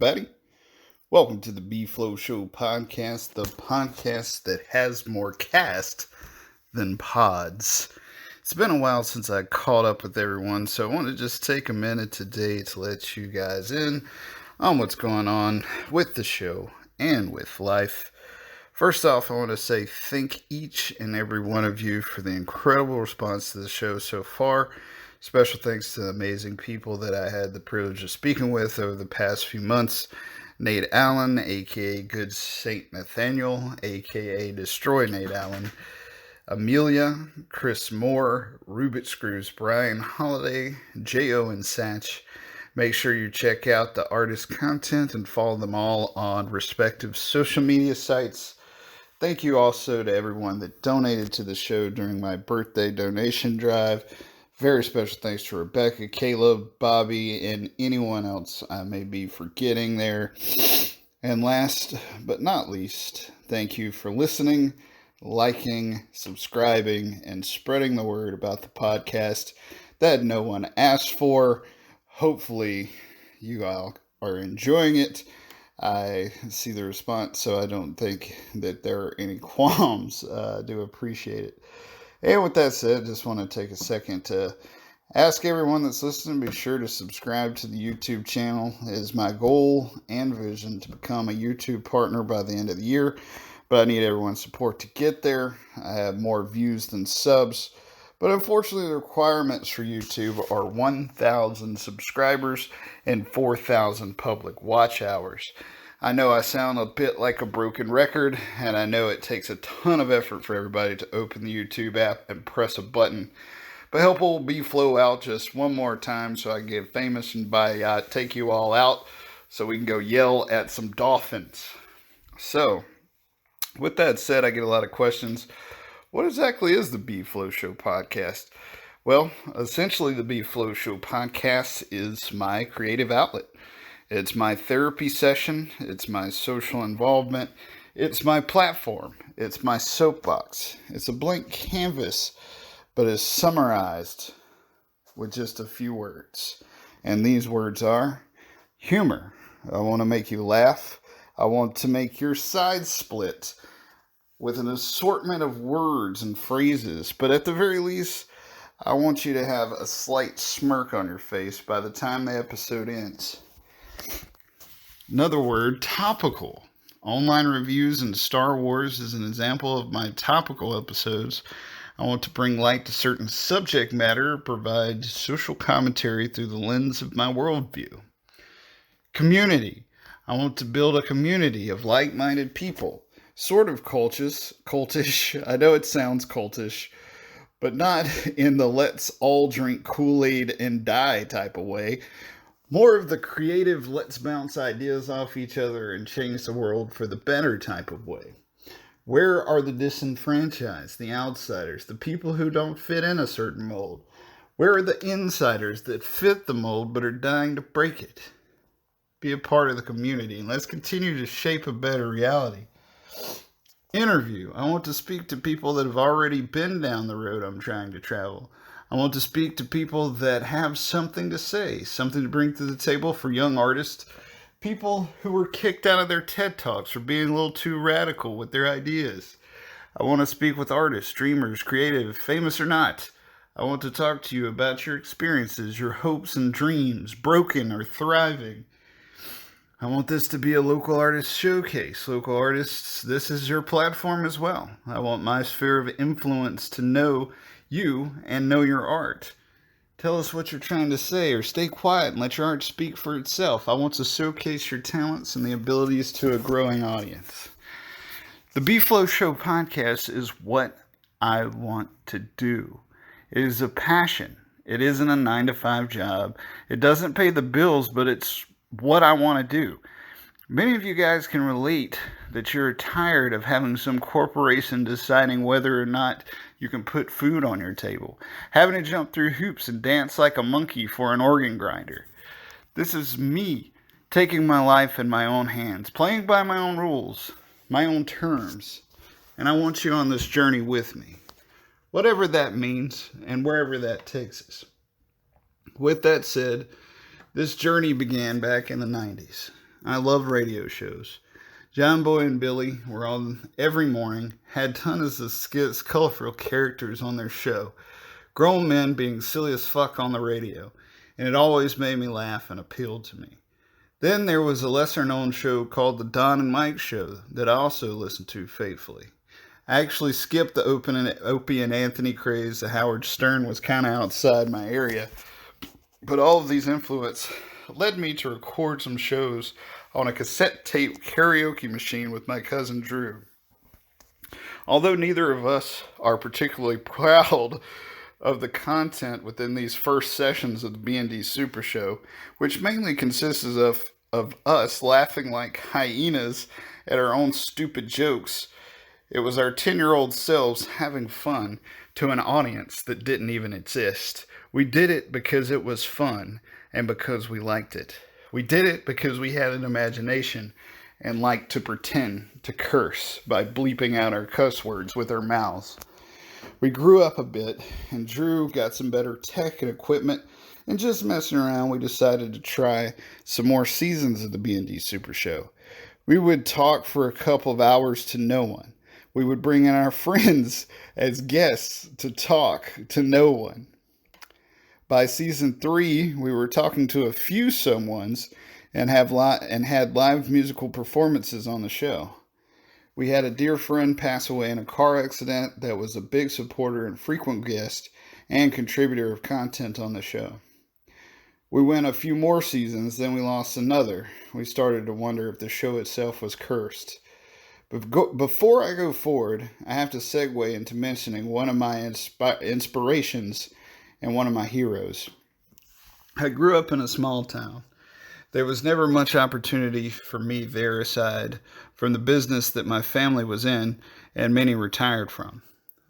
everybody. Welcome to the Bfloshow podcast, the podcast that has more cast than pods. It's been a while since I caught up with everyone, so I want to just take a minute today to let you guys in on what's going on with the show and with life. First off, I want to say thank each and every one of you for the incredible response to the show so far. Special thanks to the amazing people that I had the privilege of speaking with over the past few months. Nate Allen, a.k.a. Good Saint Nathaniel, a.k.a. Destroy Nate Allen. Amelia, Chris Moore, Rubit Screws, Brian Holiday, J.O. and Satch. Make sure you check out the artist content and follow them all on respective social media sites. Thank you also to everyone that donated to the show during my birthday donation drive. Very special thanks to Rebecca, Caleb, Bobby, and anyone else I may be forgetting there. And last but not least, thank you for listening, liking, subscribing, and spreading the word about the podcast that no one asked for. Hopefully, you all are enjoying it. I see the response, so I don't think that there are any qualms. I do appreciate it. And with that said, just want to take a second to ask everyone that's listening, be sure to subscribe to the YouTube channel. It is my goal and vision to become a YouTube partner by the end of the year, but I need everyone's support to get there. I have more views than subs, but unfortunately the requirements for YouTube are 1,000 subscribers and 4,000 public watch hours. I know I sound a bit like a broken record, and I know it takes a ton of effort for everybody to open the YouTube app and press a button. But help old Bflow out just one more time so I can get famous and take you all out so we can go yell at some dolphins. So, with that said, I get a lot of questions. What exactly is the Bfloshow podcast? Well, essentially the Bfloshow podcast is my creative outlet. It's my therapy session, it's my social involvement, it's my platform, it's my soapbox. It's a blank canvas, but it's summarized with just a few words. And these words are humor. I want to make you laugh. I want to make your sides split with an assortment of words and phrases. But at the very least, I want you to have a slight smirk on your face by the time the episode ends. Another word, topical. Online reviews in Star Wars is an example of my topical episodes. I want to bring light to certain subject matter, provide social commentary through the lens of my worldview. Community. I want to build a community of like-minded people. Sort of cultish. I know it sounds cultish, but not in the let's all drink Kool-Aid and die type of way. More of the creative, let's bounce ideas off each other and change the world for the better type of way. Where are the disenfranchised, the outsiders, the people who don't fit in a certain mold? Where are the insiders that fit the mold but are dying to break it? Be a part of the community and let's continue to shape a better reality. Interview. I want to speak to people that have already been down the road I'm trying to travel. I want to speak to people that have something to say, something to bring to the table for young artists, people who were kicked out of their TED Talks for being a little too radical with their ideas. I want to speak with artists, dreamers, creative, famous or not. I want to talk to you about your experiences, your hopes and dreams, broken or thriving. I want this to be a local artist showcase. Local artists, this is your platform as well. I want my sphere of influence to know you and know your art. Tell us what you're trying to say or stay quiet and let your art speak for itself. I want to showcase your talents and the abilities to a growing audience. The Bfloshow podcast is what I want to do. It is a passion. It isn't a 9-to-5 job. It doesn't pay the bills, but it's what I want to do. Many of you guys can relate that you're tired of having some corporation deciding whether or not you can put food on your table, having to jump through hoops and dance like a monkey for an organ grinder. This is me taking my life in my own hands, playing by my own rules, my own terms, and I want you on this journey with me, whatever that means and wherever that takes us. With that said, this journey began back in the 90s. I love radio shows. John Boy and Billy were on every morning, had tons of skits, colorful characters on their show, grown men being silly as fuck on the radio, and it always made me laugh and appealed to me. Then there was a lesser known show called The Don and Mike Show that I also listened to faithfully. I actually skipped the Opie and Anthony craze. The Howard Stern was kind of outside my area. But all of these influences led me to record some shows on a cassette tape karaoke machine with my cousin Drew. Although neither of us are particularly proud of the content within these first sessions of the B&D Super Show, which mainly consists of us laughing like hyenas at our own stupid jokes, it was our 10-year-old selves having fun to an audience that didn't even exist. We did it because it was fun and because we liked it. We did it because we had an imagination and liked to pretend to curse by bleeping out our cuss words with our mouths. We grew up a bit, and Drew got some better tech and equipment, and just messing around, we decided to try some more seasons of the B&D Super Show. We would talk for a couple of hours to no one. We would bring in our friends as guests to talk to no one. By season 3, we were talking to a few someones and had live musical performances on the show. We had a dear friend pass away in a car accident that was a big supporter and frequent guest and contributor of content on the show. We went a few more seasons, then we lost another. We started to wonder if the show itself was cursed. But before I go forward, I have to segue into mentioning one of my inspirations and one of my heroes. I grew up in a small town. There was never much opportunity for me there aside from the business that my family was in and many retired from.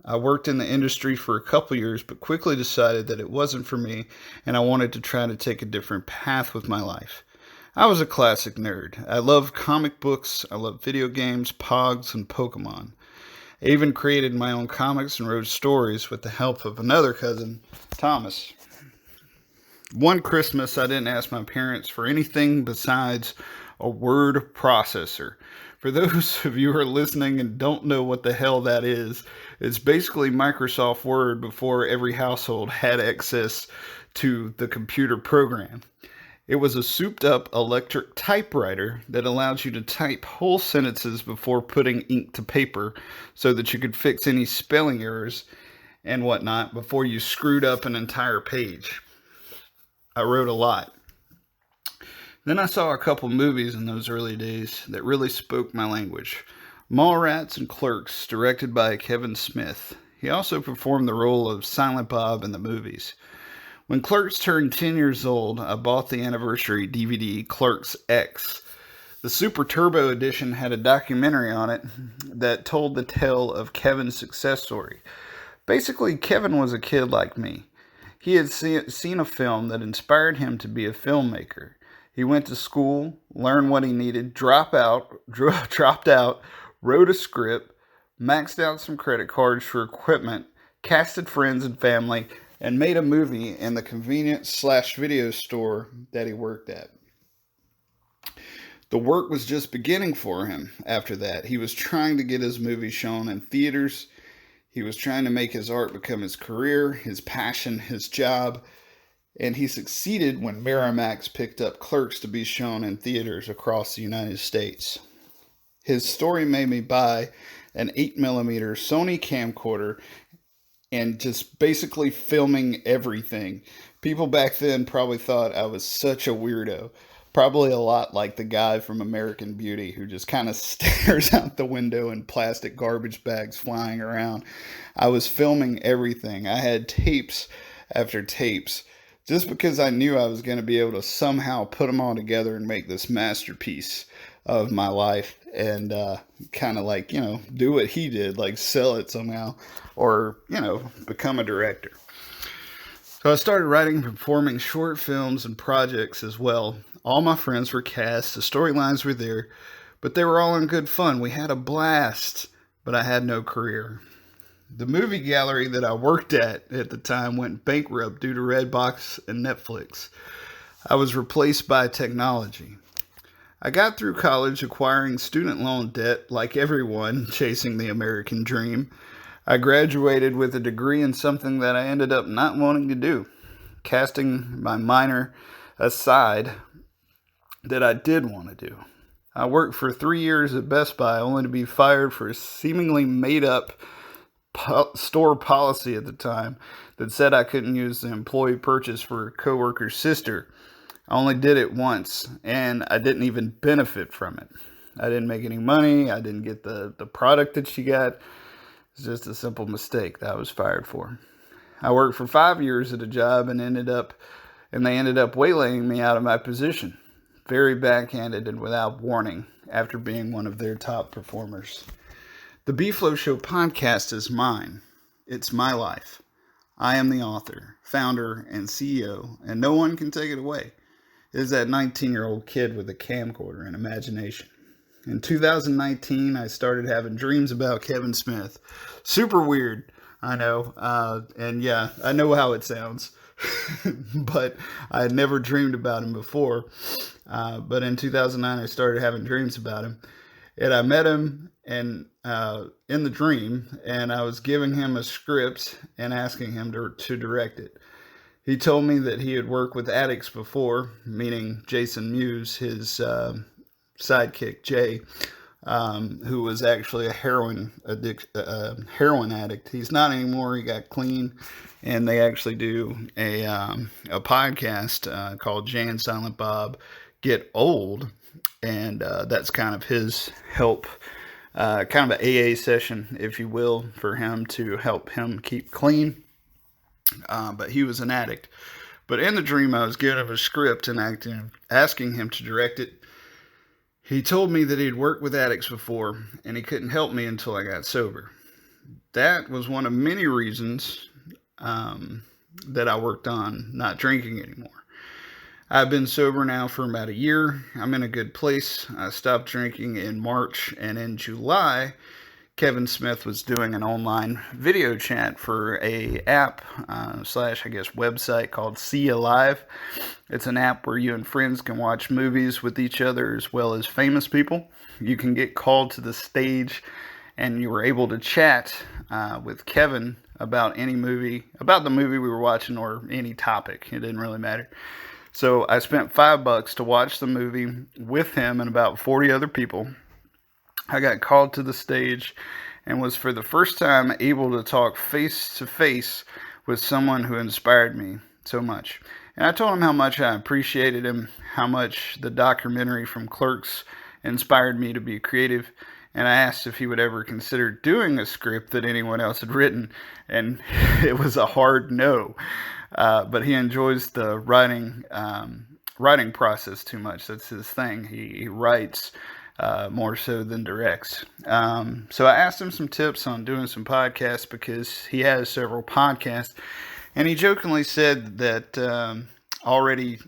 I worked in the industry for a couple years, but quickly decided that it wasn't for me and I wanted to try to take a different path with my life. I was a classic nerd. I loved comic books, I loved video games, Pogs, and Pokemon. I even created my own comics and wrote stories with the help of another cousin, Thomas. One Christmas, I didn't ask my parents for anything besides a word processor. For those of you who are listening and don't know what the hell that is, it's basically Microsoft Word before every household had access to the computer program. It was a souped-up electric typewriter that allowed you to type whole sentences before putting ink to paper so that you could fix any spelling errors and whatnot before you screwed up an entire page. I wrote a lot. Then I saw a couple movies in those early days that really spoke my language. Mallrats and Clerks, directed by Kevin Smith. He also performed the role of Silent Bob in the movies. When Clerks turned 10 years old, I bought the anniversary DVD Clerks X. The Super Turbo edition had a documentary on it that told the tale of Kevin's success story. Basically, Kevin was a kid like me. He had seen a film that inspired him to be a filmmaker. He went to school, learned what he needed, dropped out, wrote a script, maxed out some credit cards for equipment, casted friends and family, and made a movie in the convenience/video store that he worked at. The work was just beginning for him after that. He was trying to get his movie shown in theaters. He was trying to make his art become his career, his passion, his job. And he succeeded when Miramax picked up Clerks to be shown in theaters across the United States. His story made me buy an 8mm Sony camcorder and just basically filming everything. People back then probably thought I was such a weirdo. Probably a lot like the guy from American Beauty who just kind of stares out the window and plastic garbage bags flying around. I was filming everything. I had tapes after tapes just because I knew I was going to be able to somehow put them all together and make this masterpiece of my life and kind of like, do what he did, like sell it somehow or, become a director. So I started writing and performing short films and projects as well. All my friends were cast, the storylines were there, but they were all in good fun. We had a blast, but I had no career. The movie gallery that I worked at the time went bankrupt due to Redbox and Netflix. I was replaced by technology. I got through college acquiring student loan debt like everyone chasing the American dream. I graduated with a degree in something that I ended up not wanting to do, casting my minor aside that I did want to do. I worked for 3 years at Best Buy only to be fired for a seemingly made up store policy at the time that said I couldn't use the employee purchase for a coworker's sister. I only did it once, and I didn't even benefit from it. I didn't make any money. I didn't get the product that she got. It's just a simple mistake that I was fired for. I worked for 5 years at a job and they ended up waylaying me out of my position. Very backhanded and without warning after being one of their top performers. The Bfloshow podcast is mine. It's my life. I am the author, founder, and CEO, and no one can take it away. It is that 19-year-old kid with a camcorder and imagination. In 2019, I started having dreams about Kevin Smith. Super weird, I know. And yeah, I know how it sounds. But I had never dreamed about him before. But in 2009, I started having dreams about him. And I met him in the dream, and I was giving him a script and asking him to direct it. He told me that he had worked with addicts before, meaning Jason Mewes, his sidekick Jay, who was actually a heroin addict. He's not anymore. He got clean, and they actually do a podcast called Jay and Silent Bob Get Old, and that's kind of his help, kind of an AA session, if you will, for him to help him keep clean. But he was an addict. But in the dream, I was giving him a script and asking him to direct it. He told me that he'd worked with addicts before, and he couldn't help me until I got sober. That was one of many reasons that I worked on not drinking anymore. I've been sober now for about a year. I'm in a good place. I stopped drinking in March, and in July, Kevin Smith was doing an online video chat for a app / website called See Alive. It's an app where you and friends can watch movies with each other as well as famous people. You can get called to the stage, and you were able to chat with Kevin about the movie we were watching, or any topic. It didn't really matter. So I spent $5 to watch the movie with him and about 40 other people. I got called to the stage and was for the first time able to talk face to face with someone who inspired me so much. And I told him how much I appreciated him, how much the documentary from Clerks inspired me to be creative. And I asked if he would ever consider doing a script that anyone else had written. And it was a hard no. But he enjoys the writing process too much. That's his thing. He writes more so than directs. So I asked him some tips on doing some podcasts because he has several podcasts. And he jokingly said that already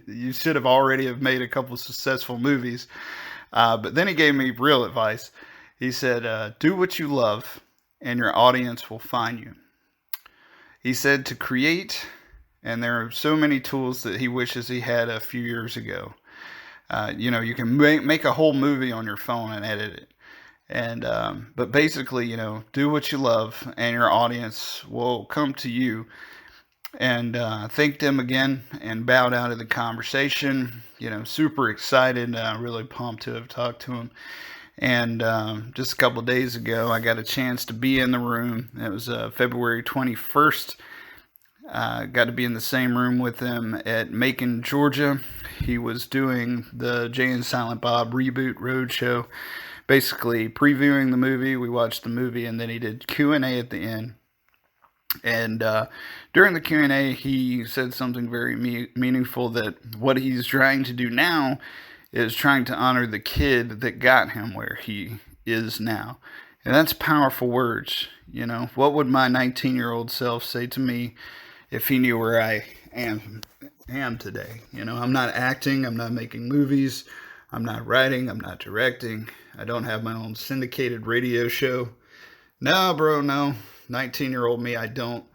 you should have already have made a couple of successful movies. But then he gave me real advice. He said, do what you love and your audience will find you. He said to create, and there are so many tools that he wishes he had a few years ago. You can make a whole movie on your phone and edit it. And but basically, do what you love and your audience will come to you. And thanked him again and bowed out of the conversation. Super excited, really pumped to have talked to him. And just a couple of days ago, I got a chance to be in the room. It was February 21st. Got to be in the same room with him at Macon, Georgia. He was doing the Jay and Silent Bob Reboot Roadshow, basically previewing the movie. We watched the movie, and then he did Q&A at the end. And during the Q&A, he said something very meaningful, that what he's trying to do now is trying to honor the kid that got him where he is now. And that's powerful words. What would my 19-year-old self say to me if he knew where I am today? I'm not acting. I'm not making movies. I'm not writing. I'm not directing. I don't have my own syndicated radio show. No, bro, no. 19-year-old me, I don't.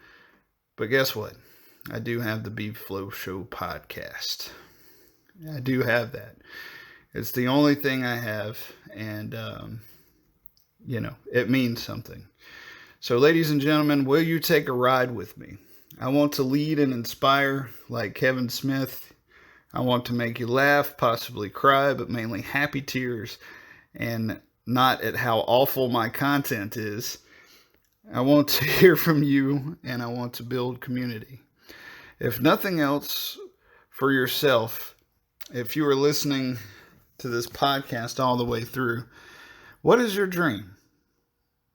But guess what? I do have the Bfloshow podcast. I do have that. It's the only thing I have, and it means something. So, ladies and gentlemen, will you take a ride with me? I want to lead and inspire like Kevin Smith. I want to make you laugh, possibly cry, but mainly happy tears, and not at how awful my content is. I want to hear from you, and I want to build community. If nothing else, for yourself, if you are listening to this podcast all the way through, what is your dream?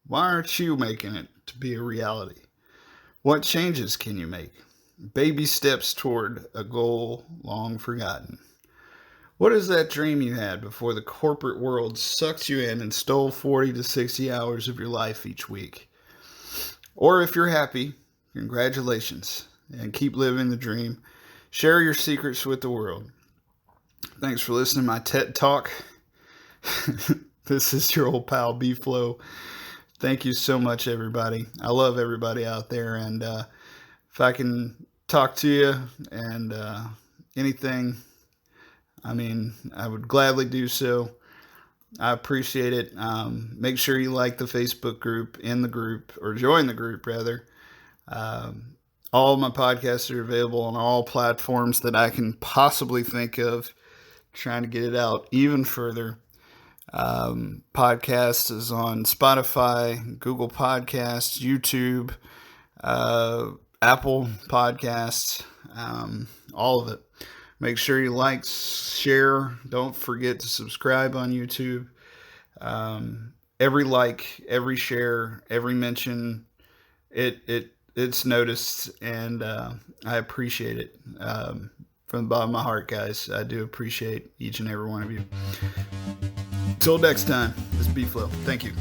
Why aren't you making it to be a reality? What changes can you make? Baby steps toward a goal long forgotten. What is that dream you had before the corporate world sucked you in and stole 40 to 60 hours of your life each week? Or if you're happy, congratulations, and keep living the dream. Share your secrets with the world. Thanks for listening to my TED Talk. This is your old pal Bflow. Thank you so much, everybody. I love everybody out there, and if I can talk to you and anything, I would gladly do so. I appreciate it. Make sure you like the Facebook group, or join the group, rather. All of my podcasts are available on all platforms that I can possibly think of, trying to get it out even further. Podcast is on Spotify, Google Podcasts, YouTube, Apple Podcasts, all of it. Make sure you like, share. Don't forget to subscribe on YouTube. Every like, every share, every mention, it's noticed, and I appreciate it. From the bottom of my heart, guys, I do appreciate each and every one of you. Till next time, this is Bflow. Thank you.